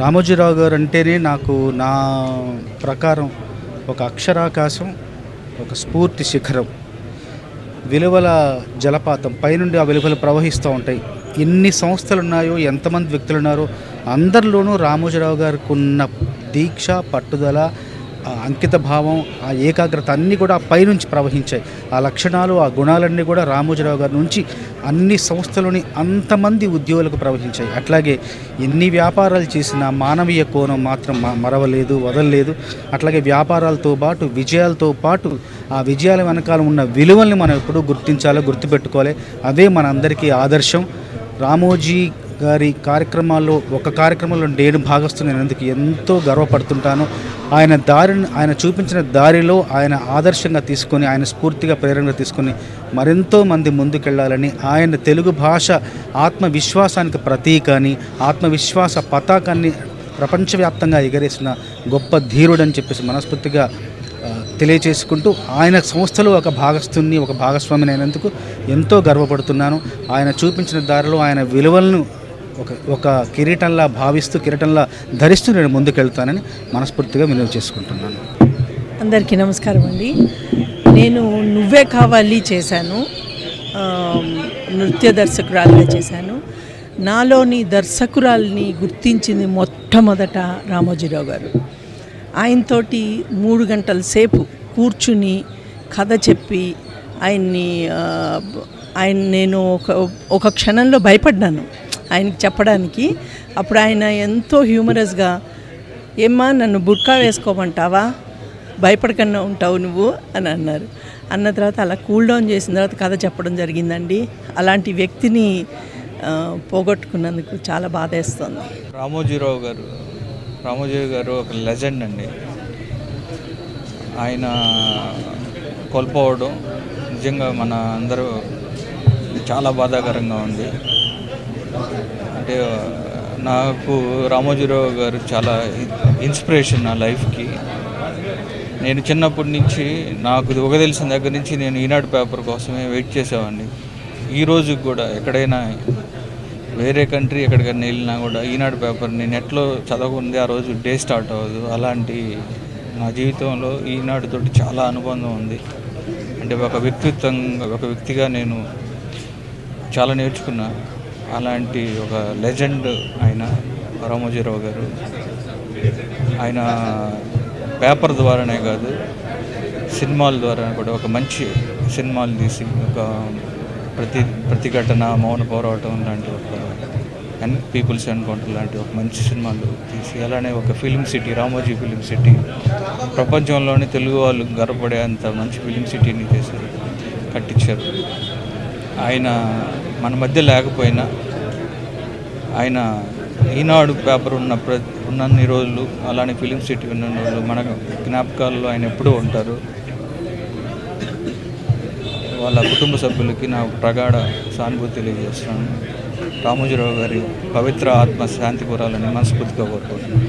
రామోజీరావు గారు అంటేనే నాకు నా ప్రకారం ఒక అక్షరాకాశం, ఒక స్ఫూర్తి శిఖరం, విలువల జలపాతం. పైనుండి ఆ విలువలు ప్రవహిస్తూ ఉంటాయి. ఎన్ని సంస్థలు ఉన్నాయో, ఎంతమంది వ్యక్తులు ఉన్నారో అందరిలోనూ రామోజీరావు గారికి ఉన్న దీక్ష, పట్టుదల, అంకిత భావం, ఆ ఏకాగ్రత అన్నీ కూడా పైనుంచి ప్రవహించాయి. ఆ లక్షణాలు, ఆ గుణాలన్నీ కూడా రామోజీరావు గారి నుంచి అన్ని సంస్థలోని అంతమంది ఉద్యోగులకు ప్రవహించాయి. అట్లాగే ఎన్ని వ్యాపారాలు చేసినా మానవీయ కోణం మాత్రం మరవలేదు, వదలలేదు. అట్లాగే వ్యాపారాలతో పాటు, విజయాలతో పాటు ఆ విజయాల వెనకాల ఉన్న విలువల్ని మనం ఎప్పుడూ గుర్తించాలి, గుర్తుపెట్టుకోవాలి. అవే మనందరికీ ఆదర్శం. రామోజీ గారి కార్యక్రమాల్లో ఒక కార్యక్రమంలో నేను భాగస్తున్నందుకు ఎంతో గర్వపడుతుంటాను. ఆయన చూపించిన దారిలో ఆయన ఆదర్శంగా తీసుకొని, ఆయన స్ఫూర్తిగా ప్రేరణగా తీసుకొని మరెంతో మంది ముందుకెళ్ళాలని, ఆయన తెలుగు భాష ఆత్మవిశ్వాసానికి ప్రతీక అని, ఆత్మవిశ్వాస పతాకాన్ని ప్రపంచవ్యాప్తంగా ఎగరేసిన గొప్ప ధీరుడని చెప్పేసి మనస్ఫూర్తిగా తెలియచేసుకుంటూ, ఆయన సంస్థలో ఒక భాగస్తుని, ఒక భాగస్వామిని అయినందుకు ఎంతో గర్వపడుతున్నాను. ఆయన చూపించిన దారిలో ఆయన విలువలను ఒక కిరీటంలా భావిస్తూ, కిరీటంలా ధరిస్తూ నేను ముందుకెళ్తానని మనస్ఫూర్తిగా విలువ చేసుకుంటున్నాను. అందరికీ నమస్కారం అండి. నేను నువ్వే కావాలి చేశాను, నృత్య దర్శకురాలుగా చేశాను. నాలోని దర్శకురాల్ని గుర్తించింది మొట్టమొదట రామోజీరావు గారు. ఆయనతోటి 3 గంటల సేపు కూర్చుని కథ చెప్పి ఆయన నేను ఒక క్షణంలో భయపడ్డాను ఆయనకి చెప్పడానికి. అప్పుడు ఆయన ఎంతో హ్యూమరస్గా, ఏమ్మా నన్ను బుర్కా వేసుకోమంటావా, భయపడకన్నా ఉంటావు నువ్వు అని అన్నారు. అన్న తర్వాత అలా కూల్ డౌన్ చేసిన తర్వాత కథ చెప్పడం జరిగిందండి. అలాంటి వ్యక్తిని పోగొట్టుకున్నందుకు చాలా బాధేస్తుంది. రామోజీ గారు ఒక లెజెండ్ అండి. ఆయన కోల్పోవడం నిజంగా మన అందరూ చాలా బాధాకరంగా ఉంది. అంటే నాకు రామోజీరావు గారు చాలా ఇన్స్పిరేషన్ నా లైఫ్కి. నేను చిన్నప్పటి నుంచి నాకు ఒక తెలిసిన దగ్గర నుంచి నేను ఈనాడు పేపర్ కోసమే వెయిట్ చేసేవాడిని. ఈరోజు కూడా ఎక్కడైనా వేరే కంట్రీ ఎక్కడికైనా వెళ్ళినా కూడా ఈనాడు పేపర్ని నెట్లో చదవకుంది ఆ రోజు డే స్టార్ట్ అవ్వదు. అలాంటి నా జీవితంలో ఈనాడుతోటి చాలా అనుబంధం ఉంది. అంటే ఒక వ్యక్తిగా నేను చాలా నేర్చుకున్నా. అలాంటి ఒక లెజెండ్ ఆయన రామోజీరావు గారు. ఆయన పేపర్ ద్వారానే కాదు, సినిమాల ద్వారా కూడా ఒక మంచి సినిమాలు తీసి, ఒక ప్రతిఘటన, మౌన పోరాటం లాంటి ఒక పీపుల్స్ ఎన్కౌంటర్ లాంటి ఒక మంచి సినిమాలు తీసి, అలానే ఒక film city, Ramoji film city, ప్రపంచంలోని తెలుగు వాళ్ళు గర్వపడే అంత మంచి ఫిలిం సిటీని చేశారు, కట్టించారు. ఆయన మన మధ్య లేకపోయినా ఆయన ఈనాడు పేపర్ ఉన్నన్ని రోజులు, అలానే ఫిలిం సిటీ ఉన్న రోజులు మన జ్ఞాపకాల్లో ఆయన ఎప్పుడూ ఉంటారు. వాళ్ళ కుటుంబ సభ్యులకి నా ప్రగాఢ సానుభూతి తెలియజేస్తున్నాను. రామోజీరావు గారి పవిత్ర ఆత్మ శాంతి కోరాలని మనస్ఫూర్తిగా కోరుకుంటున్నాను.